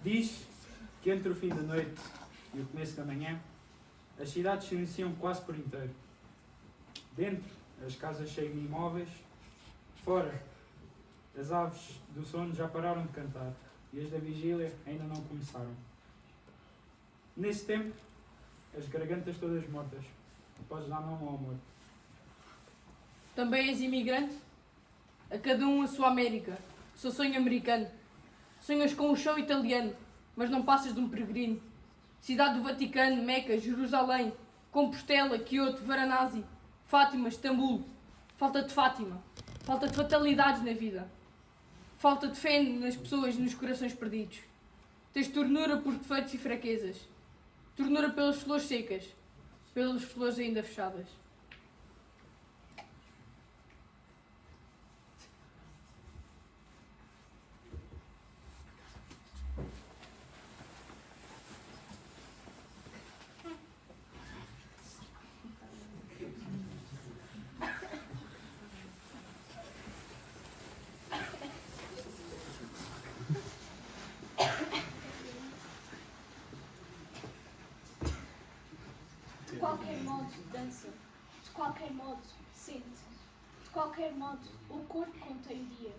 Diz que entre o fim da noite e o começo da manhã, as cidades se iniciam quase por inteiro. Dentro, as casas cheias de imóveis. Fora, as aves do sono já pararam de cantar e as da vigília ainda não começaram. Nesse tempo, as gargantas todas mortas. Podes dar nome ao amor. Também és imigrante? A cada um a sua América. O seu sonho americano. Sonhas com o chão italiano, mas não passas de um peregrino. Cidade do Vaticano, Meca, Jerusalém, Compostela, Kyoto, Varanasi, Fátima, Istambul. Falta-te Fátima. Falta-te fatalidades na vida. Falta-te fé nas pessoas e nos corações perdidos. Tens ternura por defeitos e fraquezas. Ternura pelas flores secas, pelas flores ainda fechadas. De qualquer modo, dança. De qualquer modo, sente. De qualquer modo, o corpo contém o dia.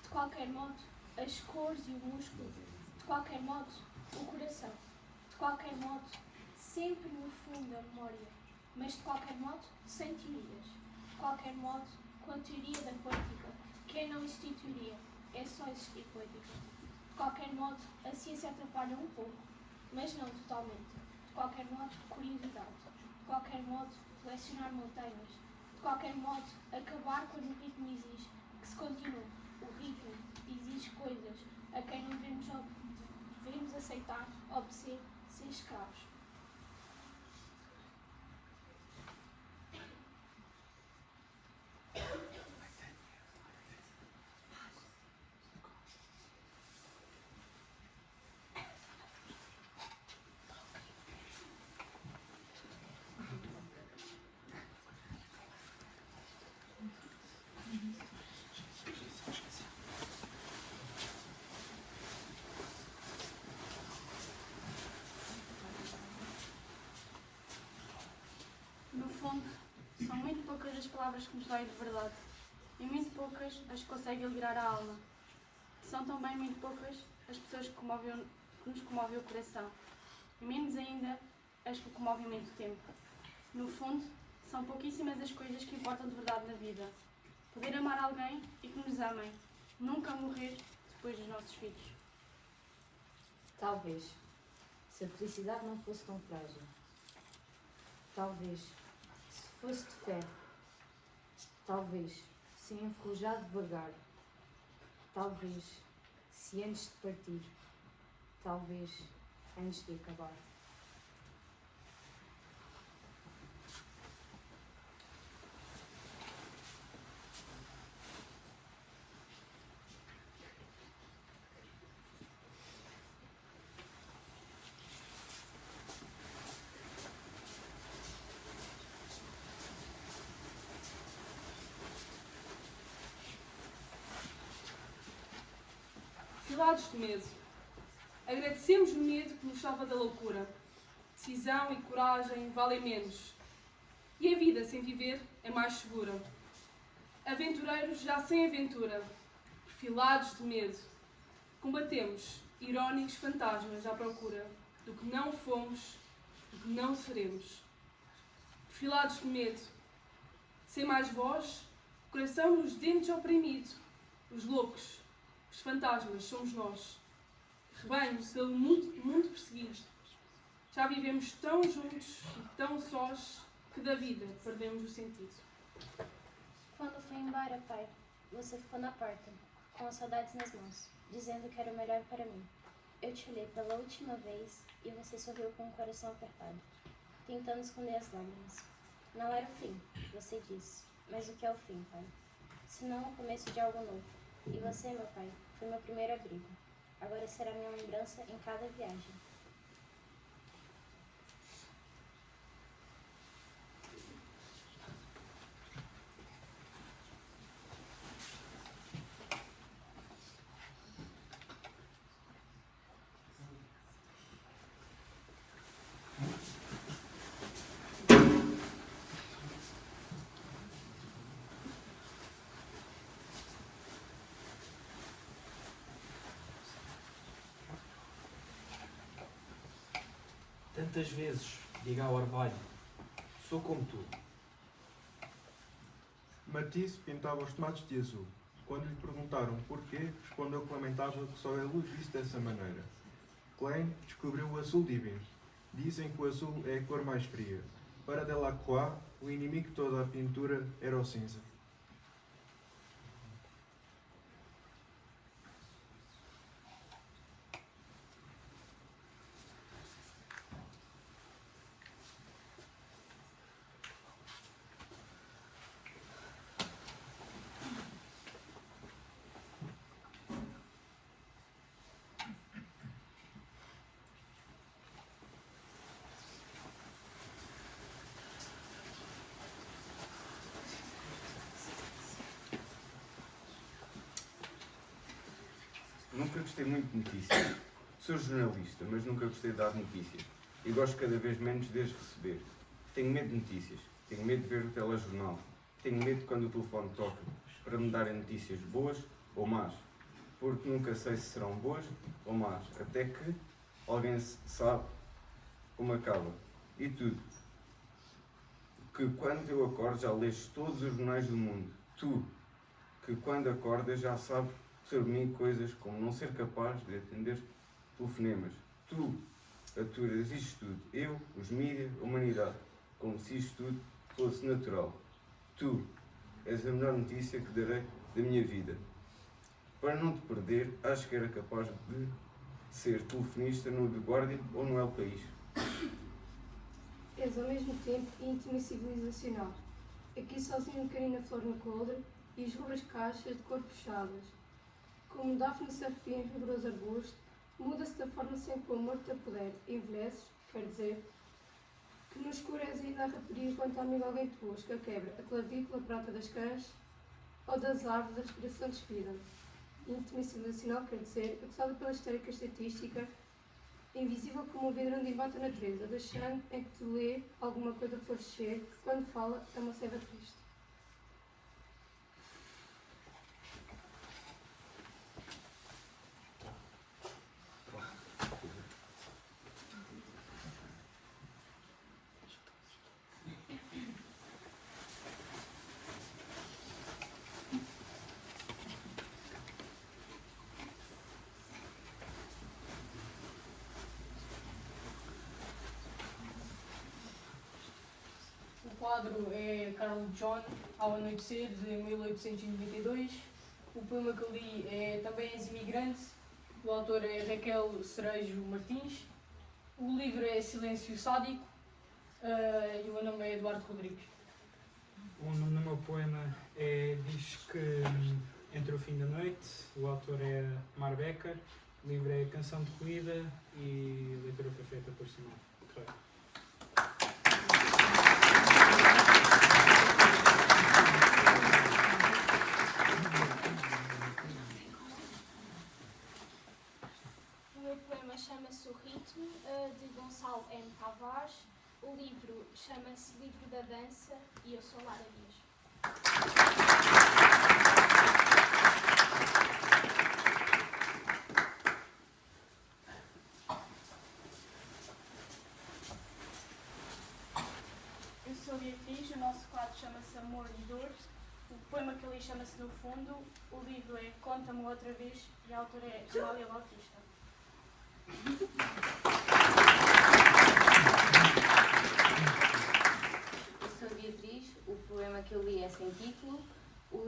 De qualquer modo, as cores e o músculo. De qualquer modo, o coração. De qualquer modo, sempre no fundo a memória. Mas de qualquer modo, sem teorias. De qualquer modo, com a teoria da poética, que é não existir teoria, é só existir poética. De qualquer modo, a ciência atrapalha um pouco, mas não totalmente. De qualquer modo, curiosidade. De qualquer modo, colecionar montanhas. De qualquer modo, acabar quando o ritmo exige que se continue. O ritmo exige coisas a quem não devemos aceitar, obedecer, ser escravos. No fundo, são muito poucas as palavras que nos doem de verdade e muito poucas as que conseguem alegrar a alma. São também muito poucas as pessoas que nos comovem o coração e menos ainda as que comovem muito tempo. No fundo, são pouquíssimas as coisas que importam de verdade na vida. Poder amar alguém e que nos amem, nunca morrer depois dos nossos filhos. Talvez, se a felicidade não fosse tão frágil. Talvez, se fosse de ferro. Talvez, se enferrujado devagar. Talvez, se antes de partir. Talvez, antes de acabar. Filados de medo. Agradecemos o medo que nos salva da loucura. Decisão e coragem valem menos. E a vida sem viver é mais segura. Aventureiros já sem aventura. Perfilados de medo. Combatemos irónicos fantasmas à procura do que não fomos, do que não seremos. Perfilados de medo. Sem mais voz, coração nos dentes oprimido. Os loucos. Os fantasmas somos nós, rebanho pelo mundo perseguido. Já vivemos tão juntos e tão sós que da vida perdemos o sentido. Quando fui embora, pai, você ficou na porta, com as saudades nas mãos, dizendo que era o melhor para mim. Eu te olhei pela última vez e você sorriu com o coração apertado, tentando esconder as lágrimas. Não era o fim, você disse, mas o que é o fim, pai? Se não o começo de algo novo. E você, meu pai, foi meu primeiro abrigo. Agora será minha lembrança em cada viagem. Tantas vezes diga ao orvalho: sou como tu. Matisse pintava os tomates de azul. Quando lhe perguntaram porquê, respondeu que lamentava que só a luz visse dessa maneira. Klein descobriu o azul divino. Dizem que o azul é a cor mais fria. Para Delacroix, o inimigo de toda a pintura era o cinza. Nunca gostei muito de notícias. Sou jornalista, mas nunca gostei de dar notícias. E gosto cada vez menos de as receber. Tenho medo de notícias. Tenho medo de ver o telejornal. Tenho medo quando o telefone toca para me darem notícias boas ou más. Porque nunca sei se serão boas ou más. Até que alguém sabe como acaba. E tudo. Que quando eu acordo já lês todos os jornais do mundo. Tu, que quando acordas já sabes sobre mim coisas como não ser capaz de atender telefonemas. Tu aturas isto tudo. Eu, os mídia, a humanidade. Como se isto tudo fosse natural. Tu és a melhor notícia que darei da minha vida. Para não te perder, acho que era capaz de ser telefonista no The Guardian ou no El País. És ao mesmo tempo íntimo e civilizacional. Aqui sozinho Karina Flor no coldre e esrubra as caixas de cor puxadas. Como Daphne se arrepia em rigoroso arbusto, muda-se da forma sem que o amor te apodere. Envelheces, quer dizer, que no escuro és ainda a rapariga enquanto amigo alguém te busca, quebra a clavícula, a prata das cães ou das árvores, a respiração despida. Íntimo e civilizacional, quer dizer, acusada pela histérica estatística, invisível como o vidro onde embate a natureza, deixando em que te lê alguma coisa florescer, que quando fala é uma ceiva triste. O quadro é Carl John, Ao Anoitecer, de 1892. O poema que eu li é Também És Imigrante, o autor é Raquel Cerejo Martins. O livro é Silêncio Sádico e o meu nome é Eduardo Rodrigues. O nome do meu poema diz que Entre o Fim da Noite. O autor é Mar Becker. O livro é Canção de Ruída e a leitura foi feita por Simão Correia. O meu poema chama-se O Ritmo, de Gonçalo M. Tavares. O livro chama-se Livro da Dança e eu sou Lara Dias. Eu sou Beatriz, o nosso quadro chama-se Amor e Dor. O poema que eu li chama-se No Fundo. O livro é Conta-me Outra Vez e a autora é Amália Bautista. Eu sou Beatriz, o poema que eu li é Sem Título. O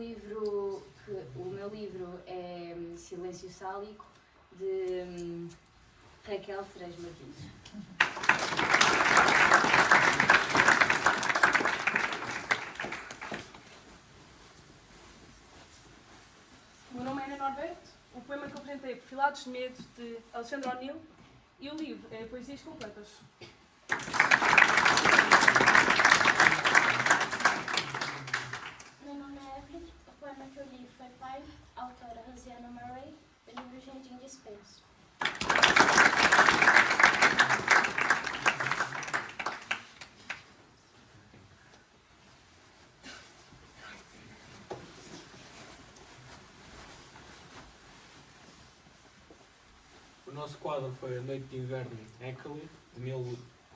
meu livro é Silêncio Sálico, de Raquel Cerejo Martins. O meu nome é Ana Norberto, o poema que eu apresentei é Perfilados de Medo, de Alexandre O'Neill, e o livro é Poesias Completas. Meu nome é Evelyn, o poema que eu li foi Pai, autora Rosiana Murray, do livro Jardim de Espelhos. O nosso quadro foi A Noite de Inverno em Eckley, de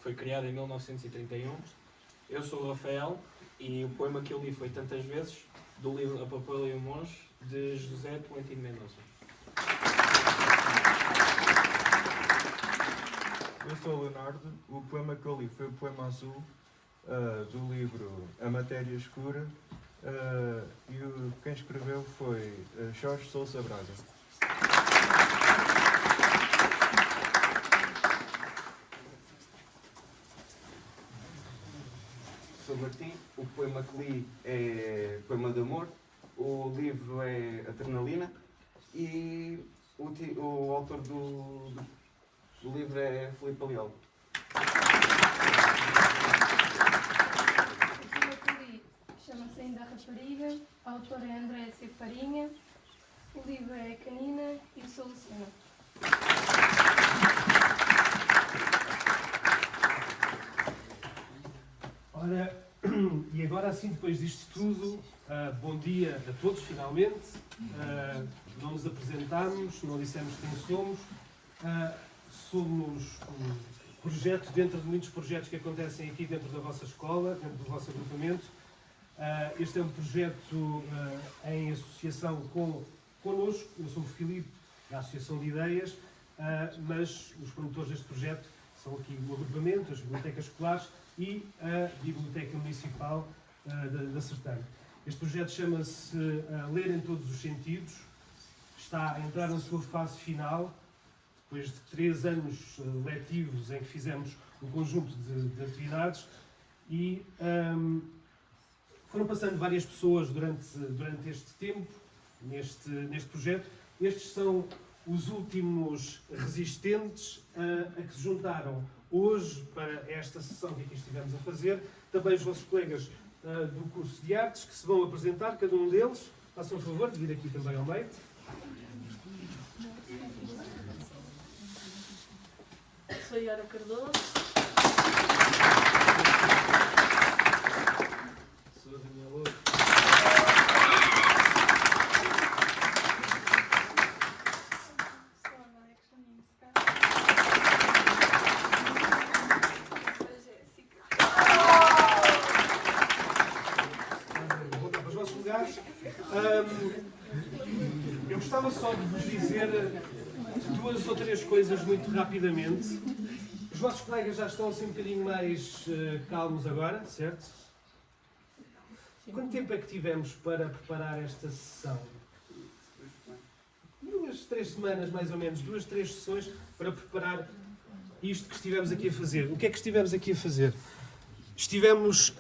foi criado em 1931. Eu sou o Rafael e o poema que eu li foi Tantas Vezes, do livro A Papoula e o Monge, de José Tolentino Mendonça. Eu sou o Leonardo. O poema que eu li foi o poema Azul, do livro A Matéria Escura, e quem escreveu foi Jorge Sousa Braga. Sou Martim, o poema que li é Poema de Amor, o livro é Adrenalina e o autor do livro é Filipe Alialdo. O poema que li chama-se Ainda a Rapariga, a autora é Andréa C. Farinha, o livro é Canina e o Soluciona. Ora, e agora assim, depois disto tudo, bom dia a todos, finalmente. Não nos apresentámos, não dissemos quem somos. Somos um projeto dentro de muitos projetos que acontecem aqui dentro da vossa escola, dentro do vosso agrupamento. Este é um projeto em associação connosco. Eu sou o Filipe, da Associação de Ideias, mas os promotores deste projeto são aqui o agrupamento, as bibliotecas escolares e a Biblioteca Municipal da Sertã. Este projeto chama-se Ler em Todos os Sentidos, está a entrar na sua fase final, depois de 3 anos letivos em que fizemos um conjunto de atividades e foram passando várias pessoas durante este tempo, neste projeto. Estes são os últimos resistentes a que se juntaram hoje para esta sessão que aqui estivemos a fazer. Também os vossos colegas do curso de artes que se vão apresentar, cada um deles. Façam o favor de vir aqui também ao meio. Sou Yara Cardoso. Sou a Daniel Louro. Sou a Amália Cristinska. Sou a Jéssica. Vou voltar para os vossos lugares. Eu gostava só de vos dizer 2 ou 3 coisas muito rapidamente. Os vossos colegas já estão assim um bocadinho mais calmos agora, certo? Quanto tempo é que tivemos para preparar esta sessão? 2, 3 semanas, mais ou menos. 2, 3 sessões para preparar isto que estivemos aqui a fazer. O que é que estivemos aqui a fazer? Estivemos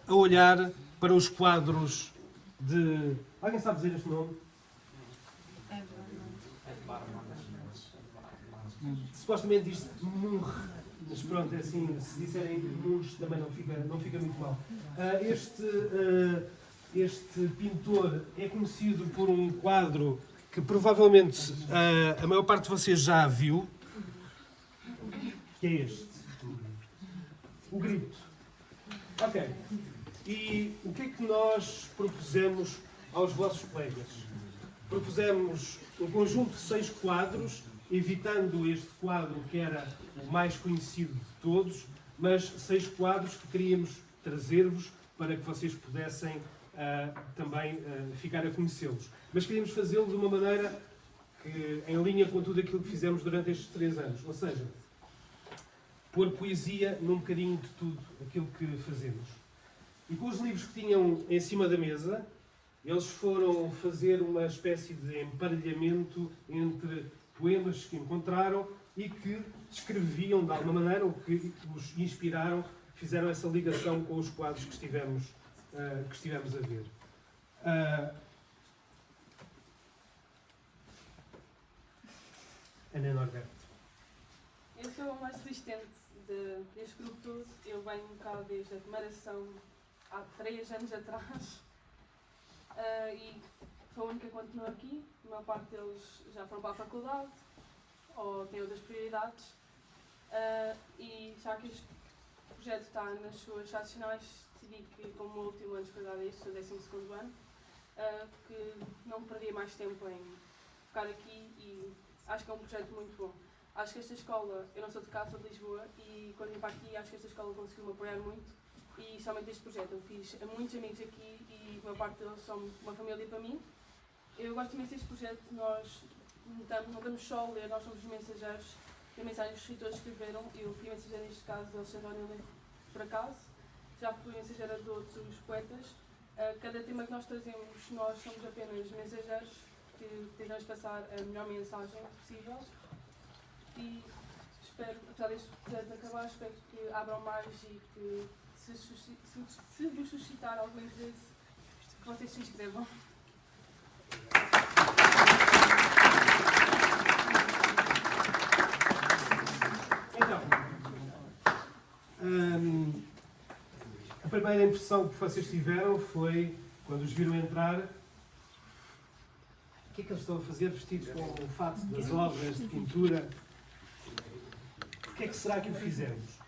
a olhar para os quadros de... Alguém sabe dizer este nome? Supostamente diz Munch, mas pronto, é assim, se disserem Munch também não fica muito mal. Este pintor é conhecido por um quadro que provavelmente a maior parte de vocês já viu, que é este. O Grito. Ok. E o que é que nós propusemos aos vossos colegas? Propusemos um conjunto de 6 quadros, evitando este quadro que era o mais conhecido de todos, mas 6 quadros que queríamos trazer-vos para que vocês pudessem também ficar a conhecê-los. Mas queríamos fazê-lo de uma maneira que, em linha com tudo aquilo que fizemos durante estes 3 anos. Ou seja, pôr poesia num bocadinho de tudo aquilo que fazemos. E com os livros que tinham em cima da mesa, eles foram fazer uma espécie de emparelhamento entre poemas que encontraram e que descreviam de alguma maneira, ou que os inspiraram, fizeram essa ligação com os quadros que estivemos a ver. Ana Norberto. Eu sou a mais resistente deste grupo todo. Eu venho cá desde a primeira sessão há 3 anos atrás e sou a única que continua aqui. A maior parte deles já foram para a faculdade ou têm outras prioridades. E já que este projeto está nas suas fases finais, decidi que, como o último ano de escolaridade, este é o 12º ano, que não perdia mais tempo em ficar aqui e acho que é um projeto muito bom. Acho que esta escola, eu não sou de cá, sou de Lisboa, e quando vim para aqui acho que esta escola conseguiu me apoiar muito, e somente este projeto. Eu fiz muitos amigos aqui e a maior parte deles são uma família para mim. Eu gosto imenso deste projeto, nós não estamos só a ler, nós somos os mensageiros da mensagem que os escritores escreveram. Eu fui mensageira neste caso de Alexandre O'Neill por acaso, já fui mensageira de outros poetas. Cada tema que nós trazemos, nós somos apenas mensageiros que tentamos passar a melhor mensagem possível. E espero, apesar deste projeto acabar, espero que abram mais e que se vos suscitar algumas vezes, que vocês se inscrevam. Então, a primeira impressão que vocês tiveram foi, quando os viram entrar, o que é que eles estão a fazer vestidos com o fato das obras de pintura? Porquê é que será que o fizemos?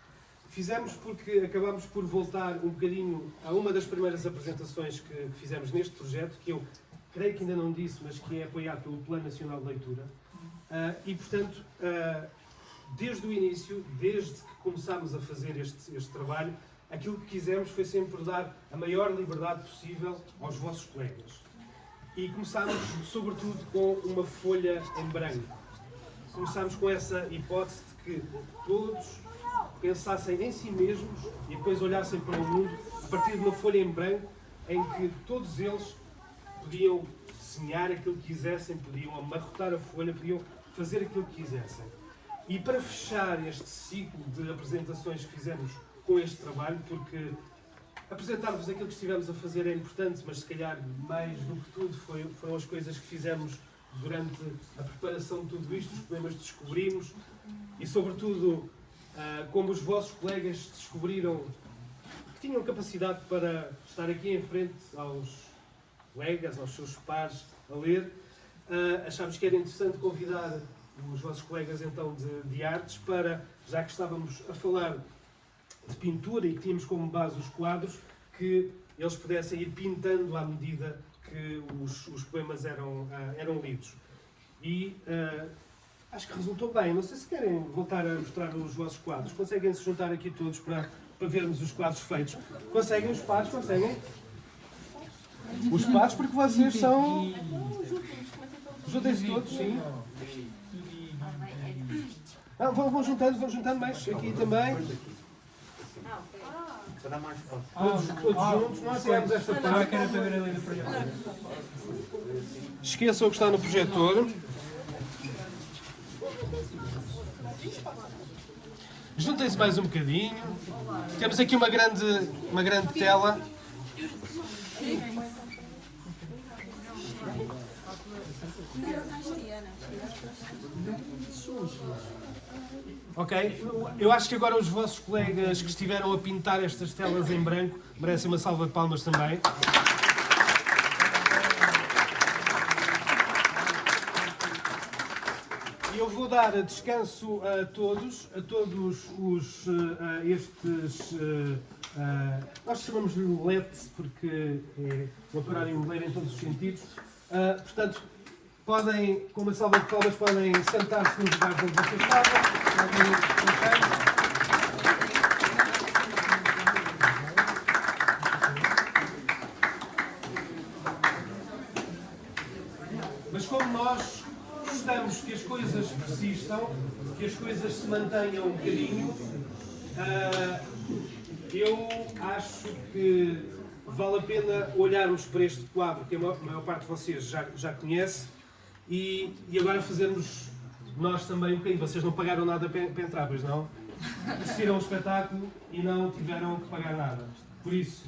Fizemos porque acabámos por voltar um bocadinho a uma das primeiras apresentações que fizemos neste projeto, que eu creio que ainda não disse, mas que é apoiado pelo Plano Nacional de Leitura. E, portanto, desde o início, desde que começámos a fazer este trabalho, aquilo que quisemos foi sempre dar a maior liberdade possível aos vossos colegas. E começámos, sobretudo, com uma folha em branco. Começámos com essa hipótese de que todos pensassem em si mesmos e depois olhassem para o mundo a partir de uma folha em branco em que todos eles podiam desenhar aquilo que quisessem, podiam amarrotar a folha, podiam fazer aquilo que quisessem. E para fechar este ciclo de apresentações que fizemos com este trabalho, porque apresentar-vos aquilo que estivemos a fazer é importante, mas se calhar mais do que tudo foram as coisas que fizemos durante a preparação de tudo isto, os poemas que descobrimos e, sobretudo, como os vossos colegas descobriram que tinham capacidade para estar aqui em frente aos colegas, aos seus pares, a ler, achámos que era interessante convidar os vossos colegas então de artes para, já que estávamos a falar de pintura e que tínhamos como base os quadros, que eles pudessem ir pintando à medida que os poemas eram lidos. E acho que resultou bem. Não sei se querem voltar a mostrar os vossos quadros. Conseguem se juntar aqui todos para vermos os quadros feitos? Conseguem os pares? Conseguem? Os pares, porque vocês são... Juntem-se todos, sim. Vão juntando mais. Aqui também. Será mais fácil. Todos juntos. Nós temos esta parte. Esqueçam o que está no projetor. Juntem-se mais um bocadinho. Temos aqui uma grande tela. Ok? Eu acho que agora os vossos colegas que estiveram a pintar estas telas em branco merecem uma salva de palmas também. Eu vou dar descanso a todos estes... nós chamamos-lhe LED porque é um aparelho de ler em todos os sentidos. Portanto, podem, com uma salva de palmas, podem sentar-se nos lugares onde vocês estavam. Mas como nós gostamos que as coisas persistam, que as coisas se mantenham um bocadinho, eu acho que vale a pena olharmos para este quadro que a maior parte de vocês já conhece e agora fazermos nós também um bocadinho. Vocês não pagaram nada para entrar, pois não? Assistiram ao espetáculo e não tiveram que pagar nada. Por isso,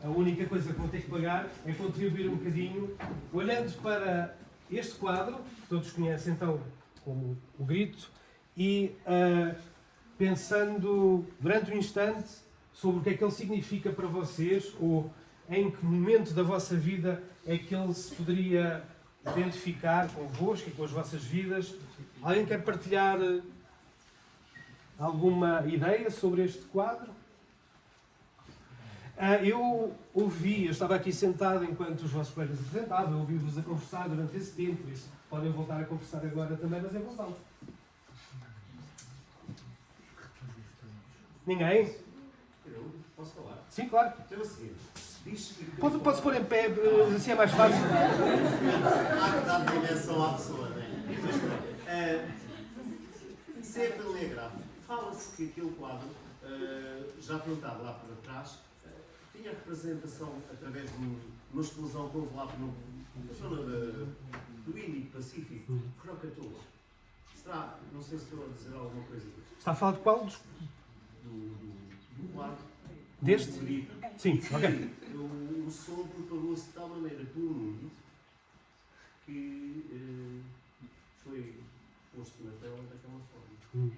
a única coisa que vão ter que pagar é contribuir um bocadinho, olhando para este quadro, que todos conhecem então como o Grito, e pensando durante um instante sobre o que é que ele significa para vocês, ou em que momento da vossa vida é que ele se poderia identificar convosco e com as vossas vidas. Alguém quer partilhar alguma ideia sobre este quadro? Eu estava aqui sentado enquanto os vossos colegas apresentavam, eu ouvi-vos a conversar durante esse tempo, por isso podem voltar a conversar agora também, mas em voz alta. Ninguém? Eu posso falar? Sim, claro. Então é o seguinte. Diz que... Pode-se pôr em pé, assim é mais fácil. Há que dar dimensão à pessoa, não é? Mas pronto. Isso é paleógrafo. Fala-se que aquele quadro, já pintado lá para trás, tinha representação através de uma explosão que houve lá na zona do Índico-Pacífico, Krakatoa. Será? Não sei se estou a dizer alguma coisa disso. Está a falar de qual? Do quadro. Deste? Do grito. Sim, ok. O som propagou-se de tal maneira pelo mundo que foi posto na tela daquela forma.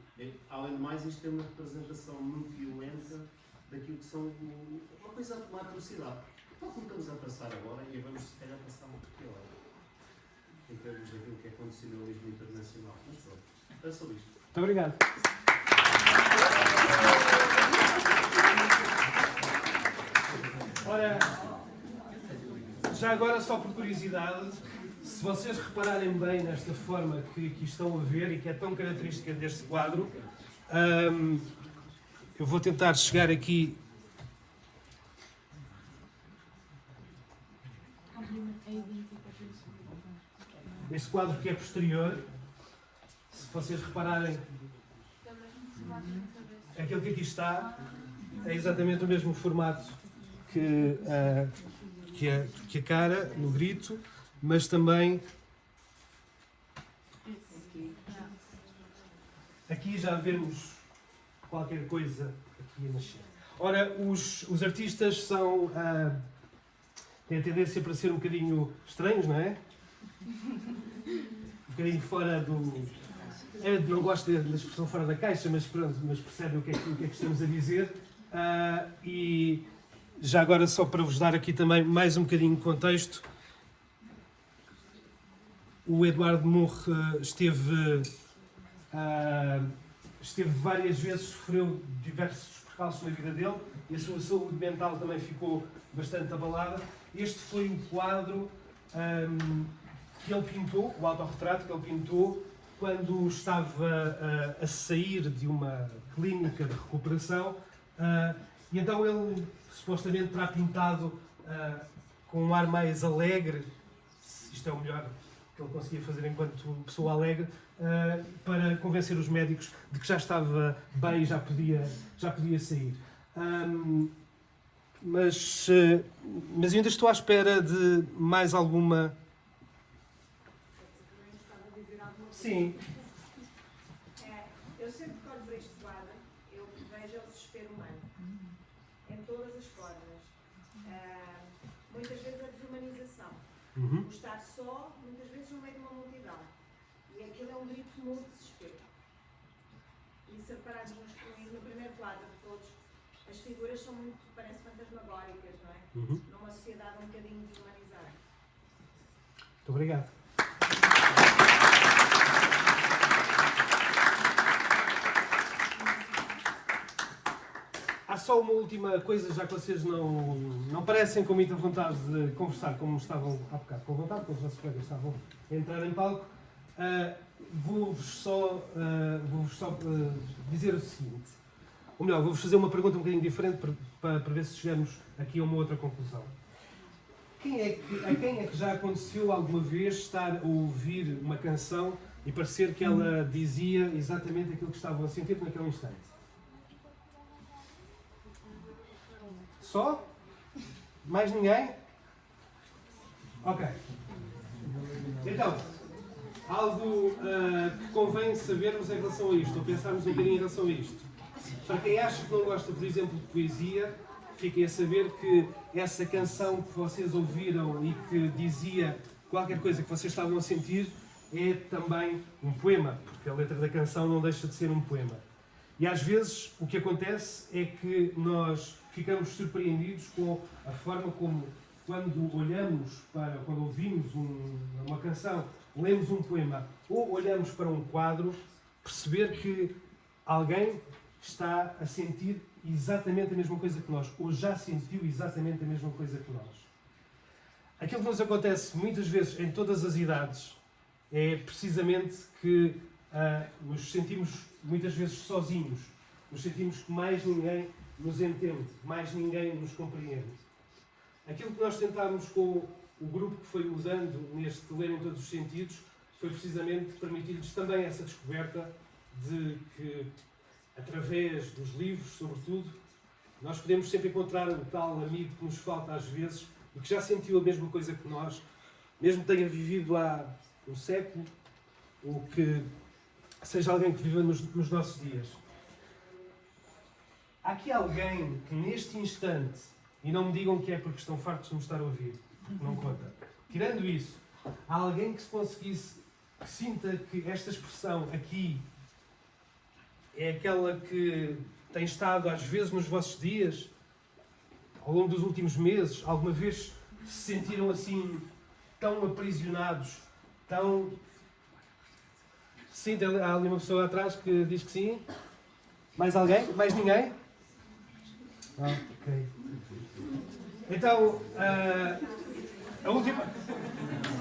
Além de mais, isto é uma representação muito violenta daquilo que são uma coisa a tomar velocidade. Tal como estamos a passar agora, e vamos se calhar passar muito pior em termos daquilo que é condicionalismo internacional. Mas pronto, é só isto. Muito obrigado. Ora, já agora, só por curiosidade, se vocês repararem bem nesta forma que aqui estão a ver e que é tão característica deste quadro, eu vou tentar chegar aqui. Este quadro que é posterior, se vocês repararem, aquilo que aqui está é exatamente o mesmo formato que a cara, no grito, mas também aqui já vemos qualquer coisa aqui a nascer. Ora, os artistas têm a tendência para ser um bocadinho estranhos, não é? Um bocadinho fora do... Eu não gosto da expressão fora da caixa, mas pronto, mas percebem o que é que estamos a dizer. E já agora, só para vos dar aqui também mais um bocadinho de contexto, o Eduardo Munch esteve várias vezes, sofreu diversos percalços na vida dele e a sua saúde mental também ficou bastante abalada. Este foi um quadro que ele pintou, o autorretrato que ele pintou, quando estava a sair de uma clínica de recuperação, e então ele supostamente terá pintado com um ar mais alegre, isto é o melhor que ele conseguia fazer enquanto pessoa alegre, para convencer os médicos de que já estava bem e já podia sair. Mas eu ainda estou à espera de mais alguma... Sim. Eu sempre que olho para este quadro, eu vejo o desespero humano, em todas as formas. Muitas vezes a desumanização. O estar só, muitas vezes no meio de uma multidão. E aquilo é um grito muito de desespero. E se repararmos no primeiro quadro de todos, as figuras são muito, parecem fantasmagóricas, não é? Numa sociedade um bocadinho desumanizada. Muito obrigado. Há só uma última coisa, já que vocês não parecem com muita vontade de conversar, como estavam há bocado com vontade, como os vossos colegas estavam a entrar em palco. Vou-vos só dizer o seguinte, ou melhor, vou-vos fazer uma pergunta um bocadinho diferente para ver se chegamos aqui a uma outra conclusão. A quem é que já aconteceu alguma vez estar a ouvir uma canção e parecer que ela dizia exatamente aquilo que estavam a sentir naquele instante? Só? Mais ninguém? Ok. Então, algo que convém sabermos em relação a isto, ou pensarmos um bocadinho em relação a isto. Para quem acha que não gosta, por exemplo, de poesia, fiquem a saber que essa canção que vocês ouviram e que dizia qualquer coisa que vocês estavam a sentir é também um poema, porque a letra da canção não deixa de ser um poema. E às vezes o que acontece é que nós ficamos surpreendidos com a forma como, quando ouvimos uma canção, lemos um poema ou olhamos para um quadro, perceber que alguém está a sentir exatamente a mesma coisa que nós, ou já sentiu exatamente a mesma coisa que nós. Aquilo que nos acontece muitas vezes em todas as idades é precisamente que nos sentimos muitas vezes sozinhos, nos sentimos que mais ninguém nos entende, mais ninguém nos compreende. Aquilo que nós tentámos com o grupo que foi mudando neste Ler em Todos os Sentidos foi precisamente permitir-lhes também essa descoberta de que, através dos livros, sobretudo, nós podemos sempre encontrar o tal amigo que nos falta às vezes e que já sentiu a mesma coisa que nós, mesmo que tenha vivido há um século, ou que seja alguém que viva nos nossos dias. Há aqui alguém que neste instante, e não me digam que é porque estão fartos de me estar a ouvir, porque não conta. Tirando isso, há alguém que se conseguisse, que sinta que esta expressão aqui é aquela que tem estado às vezes nos vossos dias, ao longo dos últimos meses, alguma vez se sentiram assim tão aprisionados, tão... Sim, há ali uma pessoa atrás que diz que sim. Mais alguém? Mais ninguém? Ok. Então, a última...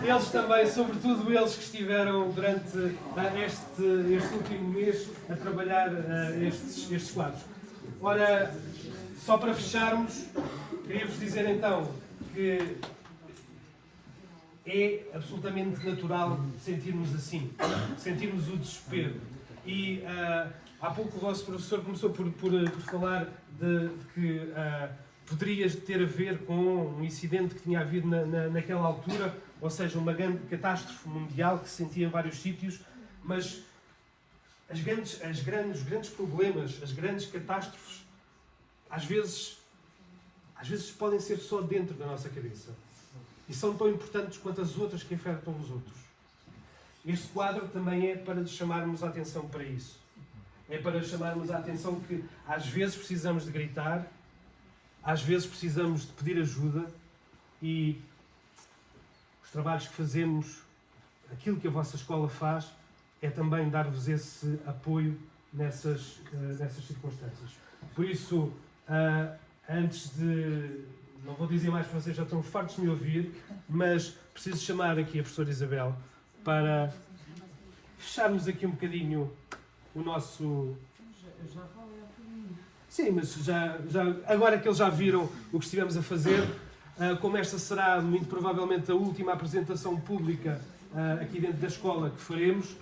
Eles também, sobretudo eles que estiveram durante este último mês a trabalhar estes quadros. Ora, só para fecharmos, queria-vos dizer então que é absolutamente natural sentirmos assim, sentirmos o desespero. E há pouco o vosso professor começou por falar de que poderia ter a ver com um incidente que tinha havido naquela altura, ou seja, uma grande catástrofe mundial que se sentia em vários sítios, mas os grandes problemas, as grandes catástrofes, às vezes podem ser só dentro da nossa cabeça. E são tão importantes quanto as outras que afetam os outros. Este quadro também é para chamarmos a atenção para isso. É para chamarmos a atenção que às vezes precisamos de gritar, às vezes precisamos de pedir ajuda e os trabalhos que fazemos, aquilo que a vossa escola faz, é também dar-vos esse apoio nessas circunstâncias. Por isso, antes de... Não vou dizer mais para vocês, já estão fartos de me ouvir, mas preciso chamar aqui a professora Isabel para fecharmos aqui um bocadinho o nosso... Já falei há bocadinho. Sim, mas agora que eles já viram o que estivemos a fazer, como esta será muito provavelmente a última apresentação pública aqui dentro da escola que faremos,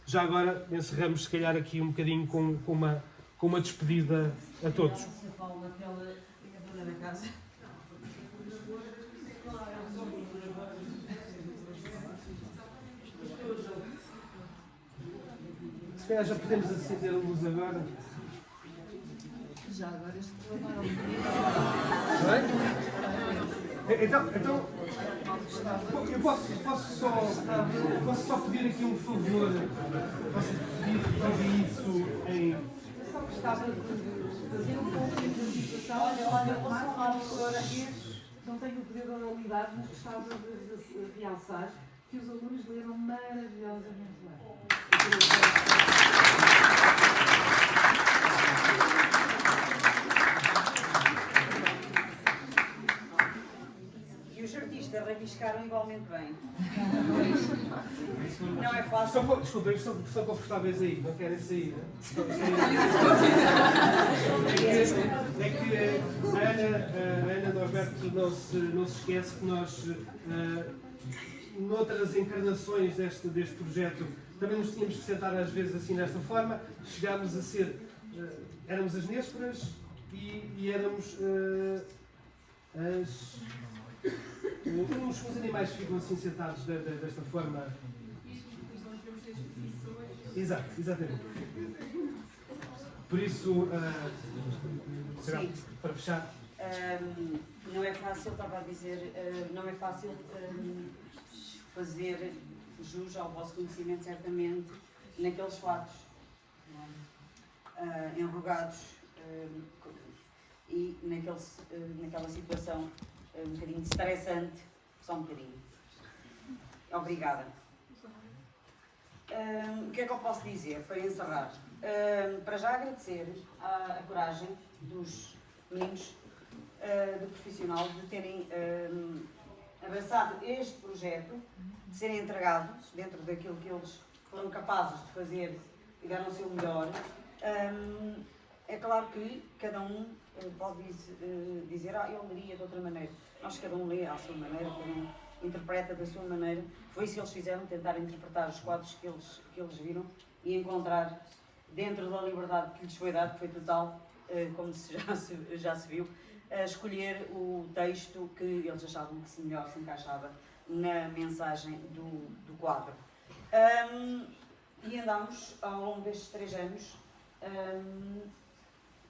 já agora encerramos se calhar aqui um bocadinho com uma despedida a todos. Da casa. Se calhar já podemos acender a luz agora. Já agora este Então eu posso só pedir aqui um favor. Posso pedir isso em... Gostava de fazer um pouco da situação. Olha, não tenho o poder da oralidade, mas gostava de realçar que os alunos leram maravilhosamente bem. E os artistas rabiscaram igualmente bem. Não é fácil. Desculpa, estão confortáveis aí, não querem sair. É que a Ana Norberto não se esquece que nós, noutras encarnações deste projeto, também nos tínhamos que sentar às vezes assim desta forma. Chegámos a ser, éramos as nésperas e éramos os animais que ficam assim sentados desta forma. Exatamente. Por isso, para fechar. Não é fácil, estava a dizer, não é fácil fazer jus ao vosso conhecimento, certamente, naqueles fatos enrugados e naquela situação um bocadinho estressante, só um bocadinho. Obrigada. O que é que eu posso dizer para encerrar? Para já agradecer a coragem dos meninos do profissional de terem abraçado este projeto, de serem entregados dentro daquilo que eles foram capazes de fazer e deram o seu melhor. É claro que cada um pode dizer, eu leria de outra maneira. Nós cada um lê à sua maneira, cada um interpreta da sua maneira. Foi isso que eles fizeram, tentar interpretar os quadros que eles viram e encontrar, dentro da liberdade que lhes foi dada, que foi total, como já se viu, escolher o texto que eles achavam que melhor se encaixava na mensagem do quadro. E andámos ao longo destes 3 anos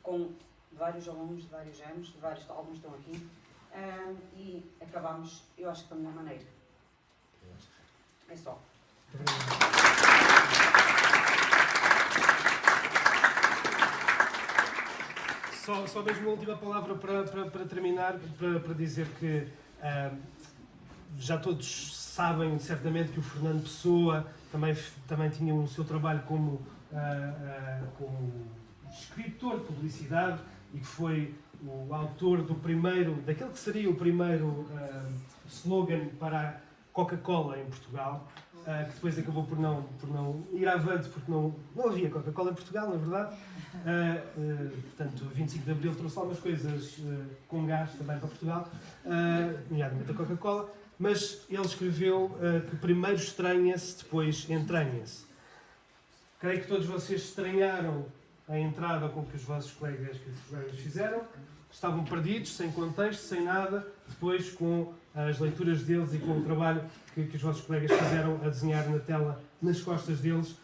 com vários alunos de vários anos, alguns estão aqui, e acabámos, eu acho que da melhor maneira. É só. Só mesmo uma última palavra para terminar, para dizer que já todos sabem certamente que o Fernando Pessoa também tinha o seu trabalho como escritor de publicidade e que foi o autor daquele que seria o primeiro slogan para a Coca-Cola em Portugal, que depois acabou por não ir avante porque não havia Coca-Cola em Portugal, na verdade. Portanto, 25 de Abril trouxe algumas coisas com gás também para Portugal, nomeadamente a Coca-Cola, mas ele escreveu que primeiro estranha-se, depois entranha-se. Creio que todos vocês estranharam a entrada com que os vossos colegas fizeram, estavam perdidos, sem contexto, sem nada, depois com as leituras deles e com o trabalho que os vossos colegas fizeram a desenhar na tela, nas costas deles,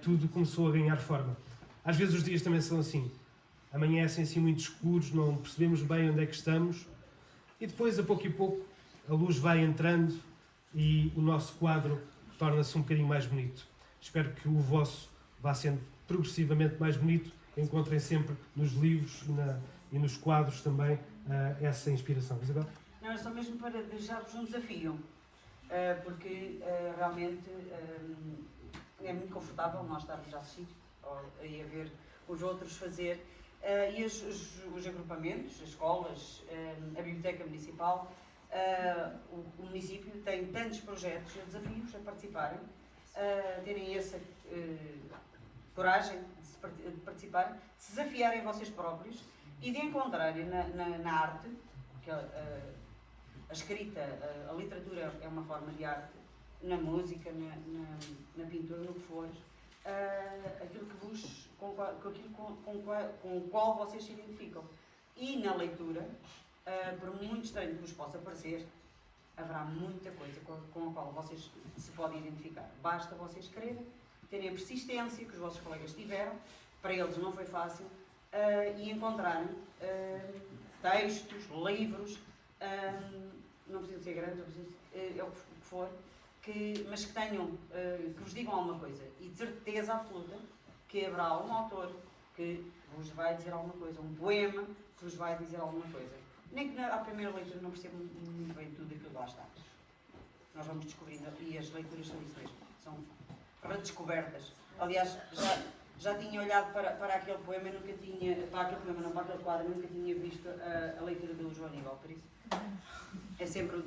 tudo começou a ganhar forma. Às vezes os dias também são assim, amanhecem assim muito escuros, não percebemos bem onde é que estamos, e depois, a pouco e pouco, a luz vai entrando e o nosso quadro torna-se um bocadinho mais bonito. Espero que o vosso vá sendo progressivamente mais bonito. Encontrem sempre nos livros e nos quadros também essa inspiração. Isabel? Não, é só mesmo para deixar-vos um desafio, porque realmente é muito confortável nós estarmos a assistir e a ver os outros fazer. E os agrupamentos, as escolas, a Biblioteca Municipal, o município tem tantos projetos e desafios a participarem, terem essa coragem de participar, de se desafiarem vocês próprios e de encontrarem na arte, que a escrita, a literatura é uma forma de arte, na música, na pintura, no que for, aquilo que com o qual vocês se identificam. E na leitura, por muito estranho que vos possa parecer, haverá muita coisa com a qual vocês se podem identificar. Basta vocês quererem, terem a persistência que os vossos colegas tiveram, para eles não foi fácil, e encontrarem textos, livros, não precisam ser grandes, é o que for, mas que tenham, que vos digam alguma coisa. E de certeza absoluta que haverá um autor que vos vai dizer alguma coisa, um poema que vos vai dizer alguma coisa. Nem que à primeira leitura não percebam muito bem tudo aquilo que lá está. Nós vamos descobrindo, e as leituras são isso mesmo, são redescobertas. Aliás, já tinha olhado para aquele poema, nunca tinha, para aquele quadro, nunca tinha visto a leitura do João Aníbal, por isso. É sempre